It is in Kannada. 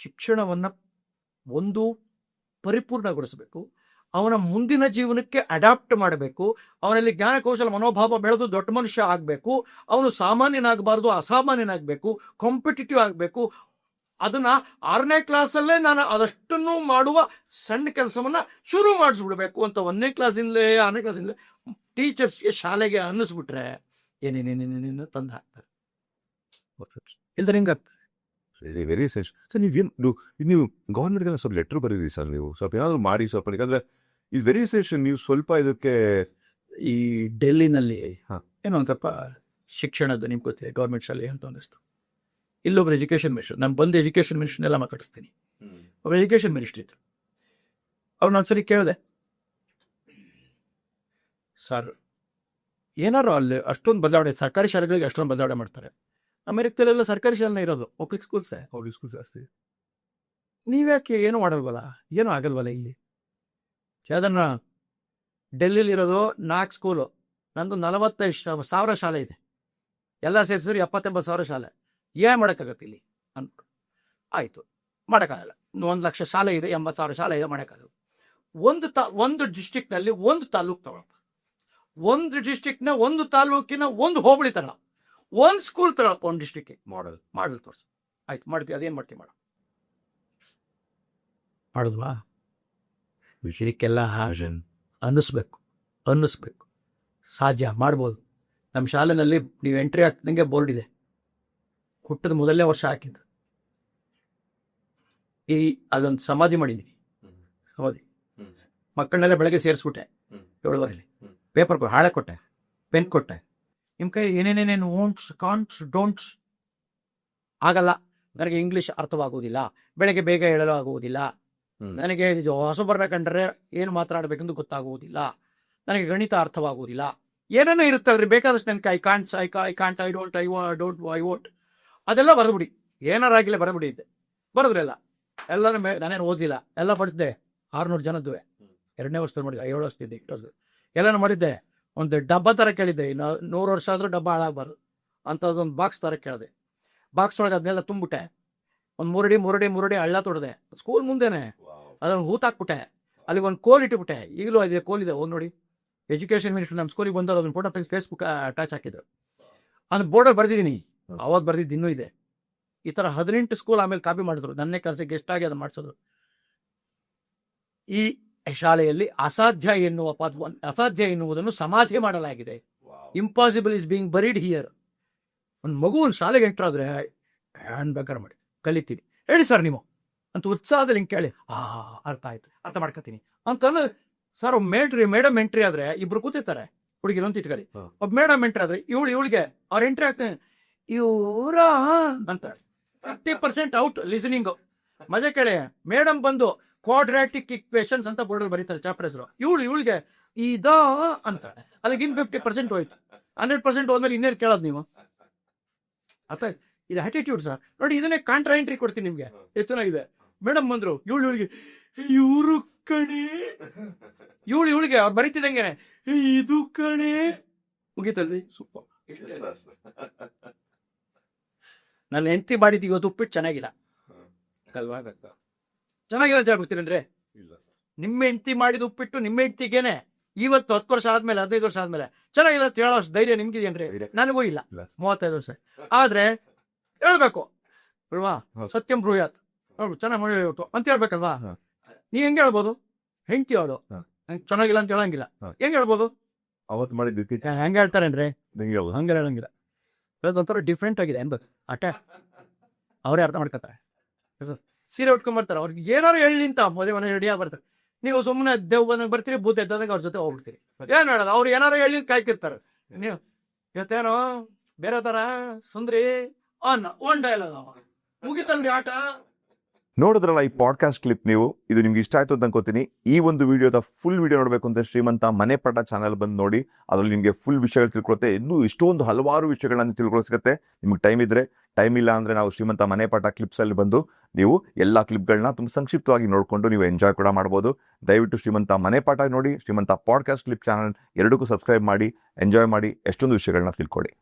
ಶಿಕ್ಷಣವನ್ನು ಒಂದು ಪರಿಪೂರ್ಣಗೊಳಿಸಬೇಕು. ಅವನ ಮುಂದಿನ ಜೀವನಕ್ಕೆ ಅಡಾಪ್ಟ್ ಮಾಡಬೇಕು. ಅವನಲ್ಲಿ ಜ್ಞಾನಕೌಶಲ ಮನೋಭಾವ ಬೆಳೆದು ದೊಡ್ಡ ಮನುಷ್ಯ ಆಗಬೇಕು. ಅವನು ಸಾಮಾನ್ಯನಾಗಬಾರ್ದು, ಅಸಾಮಾನ್ಯನಾಗಬೇಕು, ಕಾಂಪಿಟೇಟಿವ್ ಆಗಬೇಕು. ಅದನ್ನು 6ನೇ ಕ್ಲಾಸಲ್ಲೇ ನಾನು ಅದಷ್ಟನ್ನು ಮಾಡುವ ಸಣ್ಣ ಕೆಲಸವನ್ನು ಶುರು ಮಾಡಿಸ್ಬಿಡ್ಬೇಕು ಅಂತ 1ನೇ ಕ್ಲಾಸಿಂದಲೇ 6ನೇ ಕ್ಲಾಸಿಂದಲೇ ಟೀಚರ್ಸ್ಗೆ ಶಾಲೆಗೆ ಅನ್ನಿಸ್ಬಿಟ್ರೆ ಏನೇನೇನೇನೇನೇನು ತಂದು ಹಾಕ್ತಾರೆ. ಇಲ್ದರೆ ಹಿಂಗಾಗ್ತದೆ. Very essential. ಸರ್ ನೀವು ಗೌರ್ಮೆಂಟ್ಗೆಲ್ಲ ಸ್ವಲ್ಪ ಲೆಟ್ರ್ ಬರೀರಿ ಸರ್, ನೀವು ಸ್ವಲ್ಪ ಏನಾದರೂ ಮಾಡಿ ಸ್ವಲ್ಪ, ಯಾಕಂದರೆ ಇದು ವೆರಿ ಎಸೆನ್ಷಿಯಲ್. ನೀವು ಸ್ವಲ್ಪ ಇದಕ್ಕೆ ಈ ಡೆಲ್ಲಿನಲ್ಲಿ ಏನೋ ಒಂದು ಸ್ವಲ್ಪ ಶಿಕ್ಷಣದ್ದು ನಿಮ್ಗೆ ಗೊತ್ತಿದೆ, ಗೌರ್ಮೆಂಟ್ ಶಾಲೆ ಅಂತ ಅನ್ನಿಸ್ತು. ಇಲ್ಲೊಬ್ಬರು ಎಜುಕೇಷನ್ ಮಿನಿಸ್ಟರ್, ನಾನು ಬಂದು ಎಜುಕೇಷನ್ ಮಿನಿಸ್ಟರ್ನೆಲ್ಲ ಮಾತಾಡಿಸ್ತೀನಿ. ಒಬ್ಬ ಎಜುಕೇಷನ್ ಮಿನಿಸ್ಟರ್ ಇದ್ರು. ಅವ್ರು ನಾನು ಸರಿ ಕೇಳಿದೆ, ಸರ್ ಏನಾರು ಅಲ್ಲಿ ಅಷ್ಟೊಂದು ಬದಲಾವಣೆ, ಸರ್ಕಾರಿ ಶಾಲೆಗಳಿಗೆ ಅಷ್ಟೊಂದು ಬದಲಾವಣೆ ಮಾಡ್ತಾರೆ, ಅಮೆರಿಕದಲ್ಲೆಲ್ಲ ಸರ್ಕಾರಿ ಶಾಲೆನೇ ಇರೋದು, ಪಬ್ಲಿಕ್ ಸ್ಕೂಲ್ಸೇ, ಪಬ್ಲಿಕ್ ಸ್ಕೂಲ್ ಜಾಸ್ತಿ, ನೀವ್ಯಾಕೆ ಏನೂ ಮಾಡಲ್ವಲ್ಲ, ಏನೂ ಆಗಲ್ವಲ್ಲ ಇಲ್ಲಿ? ಅದನ್ನು ಡೆಲ್ಲಿಲಿರೋದು 4 ಸ್ಕೂಲು, ನಂದು 45,000 ಶಾಲೆ ಇದೆ, ಎಲ್ಲ ಸೇರಿಸಿದ್ರೆ 70,000 ಶಾಲೆ, ಏನು ಮಾಡೋಕ್ಕಾಗತ್ತೆ ಇಲ್ಲಿ ಅಂದ್ಬಿಟ್ಟು. ಆಯಿತು, ಮಾಡೋಕ್ಕಾಗಲ್ಲ, 1,00,000 ಶಾಲೆ ಇದೆ, 80,000 ಶಾಲೆ ಇದೆ, ಮಾಡೋಕ್ಕಾಗಲ್ಲ. ಒಂದು ಡಿಸ್ಟ್ರಿಕ್ನಲ್ಲಿ ಒಂದು ತಾಲೂಕು ತಗೊಳಪ್ಪ, ಒಂದು ಡಿಸ್ಟ್ರಿಕ್ನ ಒಂದು ತಾಲೂಕಿನ ಒಂದು ಹೋಬಳಿ ತಗೊಳ, ಒಂದು ಸ್ಕೂಲ್ ತಗೊಳಪ್ಪ, ಒಂದು ಡಿಸ್ಟ್ರಿಕ್ಗೆ ಮಾಡಲ್ ತೋರಿಸು. ಆಯ್ತು, ಮಾಡ್ತೀವಿ, ಅದೇನು ಮಾಡ್ತೀವಿ ಮಾಡಿದ್ವಾ? ಇದಕ್ಕೆಲ್ಲ ಅನ್ನಿಸ್ಬೇಕು, ಸಾಧ್ಯ ಮಾಡ್ಬೋದು. ನಮ್ಮ ಶಾಲೆಯಲ್ಲಿ ನೀವು ಎಂಟ್ರಿ ಆಗ್ತಿದ್ದಂಗೆ ಬೋರ್ಡ್ ಇದೆ, ಹುಟ್ಟದ ಮೊದಲನೇ ವರ್ಷ ಹಾಕಿದ್ದು. ಅದೊಂದು ಸಮಾಧಿ ಮಾಡಿದ್ದೀನಿ, ಸಮಾಧಿ. ಮಕ್ಕಳನ್ನೆಲ್ಲ ಬೆಳಗ್ಗೆ ಸೇರಿಸ್ಬಿಟ್ಟೆ 7:15, ಪೇಪರ್ ಹಾಳೆ ಕೊಟ್ಟೆ, ಪೆನ್ ಕೊಟ್ಟೆ, ನಿಮ್ಮ ಕೈ ಏನೇನೇನೇನು ಓಂಟ್ಸ್ ಕಾಂಟ್ಸ್ ಡೋಂಟ್ಸ್ ಆಗಲ್ಲ. ನನಗೆ ಇಂಗ್ಲೀಷ್ ಅರ್ಥವಾಗುವುದಿಲ್ಲ, ಬೆಳಗ್ಗೆ ಬೇಗ ಹೇಳಲು ಆಗುವುದಿಲ್ಲ, ನನಗೆ ಹೊಸಬರನ್ನ ಕಂಡ್ರೆ ಏನು ಮಾತನಾಡಬೇಕೆಂದು ಗೊತ್ತಾಗುವುದಿಲ್ಲ, ನನಗೆ ಗಣಿತ ಅರ್ಥವಾಗುವುದಿಲ್ಲ, ಏನೇನೋ ಇರುತ್ತಲ್ರಿ ಬೇಕಾದಷ್ಟು ನನಗೆ ಐ ಕಾಂಟ್ ಐ ವೋಂಟ್ ಅದೆಲ್ಲ ಬರೆದ್ಬಿಡಿ, ಏನಾರಾಗಿಲ್ಲ ಬರೆದ್ಬಿಡಿ ಇದ್ದೆ. ಬರೆದ್ರೆಲ್ಲ ಎಲ್ಲರೂ ನಾನೇನು ಓದಿಲ್ಲ, ಎಲ್ಲ ಪಡಿಸಿದೆ. 600 ಜನದ್ದು 2ನೇ ವರ್ಷದಲ್ಲಿ ಮಾಡಿದ್ದೆ, 7 ವರ್ಷದಿದ್ದೆ, 8 ವರ್ಷ ಎಲ್ಲನೂ ಮಾಡಿದ್ದೆ. ಒಂದು ಡಬ್ಬ ಥರ ಕೇಳಿದ್ದೆ, 100 ವರ್ಷ ಆದರೂ ಡಬ್ಬ ಹಾಳಾಗಬಾರ್ದು ಅಂಥದ್ದೊಂದು ಬಾಕ್ಸ್ ಥರ ಕೇಳಿದೆ. ಬಾಕ್ಸ್ ಒಳಗೆ ಅದನ್ನೆಲ್ಲ ತುಂಬಿಬಿಟ್ಟೆ, ಒಂದು 3 ಅಡಿ ಹಳ್ಳ ತೊಡೆದೆ ಸ್ಕೂಲ್ ಮುಂದೆನೆ, ಅದನ್ನು ಹೂತಾಕ್ಬಿಟ್ಟೆ, ಅಲ್ಲಿಗೆ ಒಂದು ಕೋಲ್ ಇಟ್ಟುಬಿಟ್ಟೆ. ಈಗಲೂ ಅದೇ ಕೋಲಿದೆ, ಒಂದು ನೋಡಿ. ಎಜುಕೇಷನ್ ಮಿನಿಸ್ಟರ್ ನಮ್ಮ ಸ್ಕೂಲಿಗೆ ಬಂದವರು ಅದನ್ನು ಫೋಟೋ ತೆಗೆದು ಫೇಸ್ಬುಕ್ ಅಟ್ಯಾಚ್ ಹಾಕಿದ್ರು. ಅದು ಬೋರ್ಡಲ್ಲಿ ಬರೆದಿದ್ದೀನಿ, ಅವತ್ತು ಬರೆದಿದ್ದು ಇನ್ನೂ ಇದೆ. ಈ ಥರ 18 ಸ್ಕೂಲ್ ಆಮೇಲೆ ಕಾಪಿ ಮಾಡಿದ್ರು, ನನ್ನೇ ಕರೆಸಿ ಗೆಸ್ಟಾಗಿ ಅದನ್ನು ಮಾಡಿಸಿದ್ರು. ಈ ಶಾಲೆಯಲ್ಲಿ ಅಸಾಧ್ಯ ಎನ್ನುವುದನ್ನು ಸಮಾಧಿ ಮಾಡಲಾಗಿದೆ. Impossible is being buried here. ಒಂದು ಮಗು ಒಂದು ಶಾಲೆಗೆ ಎಂಟ್ರಾದರೆ ಹ್ಯಾಂಡ್ ಬೇಕಾದ್ರೆ ಮಾಡಿ ಕಲಿತೀನಿ, ಹೇಳಿ ಸರ್ ನೀವು ಅಂತ ಉತ್ಸಾಹದಲ್ಲಿ ಹಿಂಗೆ ಕೇಳಿ, ಅರ್ಥ ಆಯ್ತು, ಅರ್ಥ ಮಾಡ್ಕೊತೀನಿ ಅಂತಂದ್ರೆ ಸರ್. ಒಬ್ಬ ಮೇಡಮ್ ಎಂಟ್ರಿ ಆದರೆ ಇಬ್ರು ಕೂತಿರ್ತಾರೆ, ಹುಡುಗಿರು ಅಂತ ಇಟ್ಕೊಳ್ಳಿ. ಒಬ್ಬ ಮೇಡಮ್ ಎಂಟ್ರಿ ಆದರೆ ಇವಳಿಗೆ ಅವ್ರು ಎಂಟ್ರಿ ಆಗ್ತಾನೆ, ಇವರ ಅಂತ 50% ಔಟ್ ಲಿಸನಿಂಗು. ಮಜಾ ಕೇಳಿ, ಮೇಡಮ್ ಬಂದು ಕ್ವಾಡ್ರಾಟಿಕ್ ಇಕ್ವೇಷನ್ಸ್ ಅಂತ ಬೋರ್ಡಲ್ಲಿ ಬರೀತಾರೆ ಚಾಪ್ಟರ್ ಹೆಸರು, ಇವಳಿಗೆ ಇದ ಅಂತ, ಅಲ್ಲಿಗೆ ಇನ್ನು 50% ಹೋಯ್ತು. 100% ಹೋದ್ಮೇಲೆ ಇನ್ನೇನು ಕೇಳೋದು ನೀವು? ಅರ್ಥ ಇದು ಆಟಿಟ್ಯೂಡ್ ಸರ್. ನೋಡಿ, ಇದನ್ನೇ ಕಾಂಟ್ರಾ ಎಂಟ್ರಿ ಕೊಡ್ತೀನಿ ನಿಮಗೆ, ಎಷ್ಟು ಚೆನ್ನಾಗಿದೆ. ಮೇಡಮ್ ಬಂದರು, ಇವಳಿಗೆ ಇವರು ಕಣೆ, ಇವಳಿಗೆ ಅವ್ರು ಬರೀತಿದ್ದಂಗೆ ಇದು ಕಣೆ, ಮುಗೀತಲ್ರಿ, ಸೂಪರ್. ನನ್ನ ಹೆಂಡತಿ ಮಾಡಿದ್ದು ಇವತ್ತು ಉಪ್ಪಿಟ್ಟು ಚೆನ್ನಾಗಿಲ್ಲ ಅಲ್ವಾ? ಚೆನ್ನಾಗಿಲ್ಲ ಅಂತ ಹೇಳ್ಬಿಡ್ತೀರಂದ್ರೆ, ನಿಮ್ಮ ಹೆಂಡತಿ ಮಾಡಿದ ಉಪ್ಪಿಟ್ಟು ನಿಮ್ಮ ಹೆಂಡತಿಗೇನೆ ಇವತ್ತು 10 ವರ್ಷ ಆದ್ಮೇಲೆ 15 ವರ್ಷ ಆದ್ಮೇಲೆ ಚೆನ್ನಾಗಿಲ್ಲ ಅಂತ ಹೇಳೋ ಅಷ್ಟು ಧೈರ್ಯ ನಿಮ್ಗಿದೇನ್ರಿ? ನನಗೂ ಇಲ್ಲ, 35 ವರ್ಷ. ಆದ್ರೆ ಹೇಳ್ಬೇಕು ಅಲ್ವಾ, ಸತ್ಯಂ ಬ್ರೂಯಾತ್, ಚೆನ್ನಾಗಿ ಮಾಡಿ ಅಂತ ಹೇಳ್ಬೇಕಲ್ವಾ? ನೀವ್ ಹೆಂಗೆ ಹೇಳ್ಬೋದು? ಹೆಂಡತಿ ಅವರು ಚೆನ್ನಾಗಿಲ್ಲ ಅಂತ ಹೇಳಂಗಿಲ್ಲ, ಹೆಂಗ್ ಹೇಳ್ಬೋದು? ಅವತ್ತು ಮಾಡಿದ್ದಕ್ಕೆ ಹೆಂಗೆ ಹೇಳ್ತಾರೇನ್ರಿ? ಹಂಗೆ ಹೇಳಂಗಿಲ್ಲ. ಒಂಥರ ಡಿಫ್ರೆಂಟ್ ಆಗಿದೆ ಅನ್ಬೇಕು, ಅವರೇ ಅರ್ಥ ಮಾಡ್ಕೊತಾರೆ. ಸೀರೆ ಉಟ್ಕೊಂಡ್ಬರ್ತಾರೆ, ಅವ್ರಿಗೆ ಏನಾರು ಹೇಳಿ ಅಂತ ಮದುವೆ ರೆಡಿಯಾಗಿ ಬರ್ತಾರೆ. ನೀವು ಸುಮ್ಮನೆ ದೇವ್ ಬಂದಾಗ ಬರ್ತೀರಿ, ಬೂತ್ ಎದ್ದಾಗ ಅವ್ರ ಜೊತೆ ಹೋಗ್ಬಿಡ್ತೀರಿ. ಏನು ಹೇಳೋದು, ಅವ್ರು ಏನಾರು ಹೇಳಿ ಕಾಯ್ತಿರ್ತಾರೆ. ನೀವು ಇವತ್ತೇನೋ ಬೇರೆ ಥರ ಸುಂದ್ರಿ ಒನ್ ಡೈಲಾಗ್ ಮುಗಿತಲ್ರಿ ಆಟ. ನೋಡಿದ್ರಲ್ಲ ಈ ಪಾಡ್ಕಾಸ್ಟ್ ಕ್ಲಿಪ್, ನೀವು ಇದು ನಿಮ್ಗೆ ಇಷ್ಟ ಆಯ್ತು ಅಂತ ಅನ್ಕೋತೀನಿ. ಈ ಒಂದು ವಿಡಿಯೋದ ಫುಲ್ ವಿಡಿಯೋ ನೋಡಬೇಕು ಅಂತ ಶ್ರೀಮಂತ ಮನೆಪಾಠ ಚಾನಲ್ ಬಂದು ನೋಡಿ, ಅದರಲ್ಲಿ ನಿಮಗೆ ಫುಲ್ ವಿಷಯಗಳು ತಿಳ್ಕೊಳುತ್ತೆ. ಇನ್ನೂ ಇಷ್ಟೊಂದು ಹಲವಾರು ವಿಷಯಗಳನ್ನ ತಿಳ್ಕೊಳ್ಳೋ ಸಿಗುತ್ತೆ. ನಿಮ್ಗೆ ಟೈಮ್ ಇದ್ದರೆ, ಟೈಮ್ ಇಲ್ಲ ಅಂದರೆ ನಾವು ಶ್ರೀಮಂತ ಮನೆಪಾಠ ಕ್ಲಿಪ್ಸಲ್ಲಿ ಬಂದು ನೀವು ಎಲ್ಲ ಕ್ಲಿಪ್ಗಳನ್ನ ತುಂಬ ಸಂಕ್ಷಿಪ್ತವಾಗಿ ನೋಡಿಕೊಂಡು ನೀವು ಎಂಜಾಯ್ ಕೂಡ ಮಾಡ್ಬೋದು. ದಯವಿಟ್ಟು ಶ್ರೀಮಂತ ಮನೆಪಾಠ ನೋಡಿ, ಶ್ರೀಮಂತ ಪಾಡ್ಕಾಸ್ಟ್ ಕ್ಲಿಪ್ ಚಾನಲ್ ಎರಡಕ್ಕೂ ಸಬ್ಸ್ಕ್ರೈಬ್ ಮಾಡಿ, ಎಂಜಾಯ್ ಮಾಡಿ, ಎಷ್ಟೊಂದು ವಿಷಯಗಳನ್ನ ತಿಳ್ಕೊಳ್ಳಿ.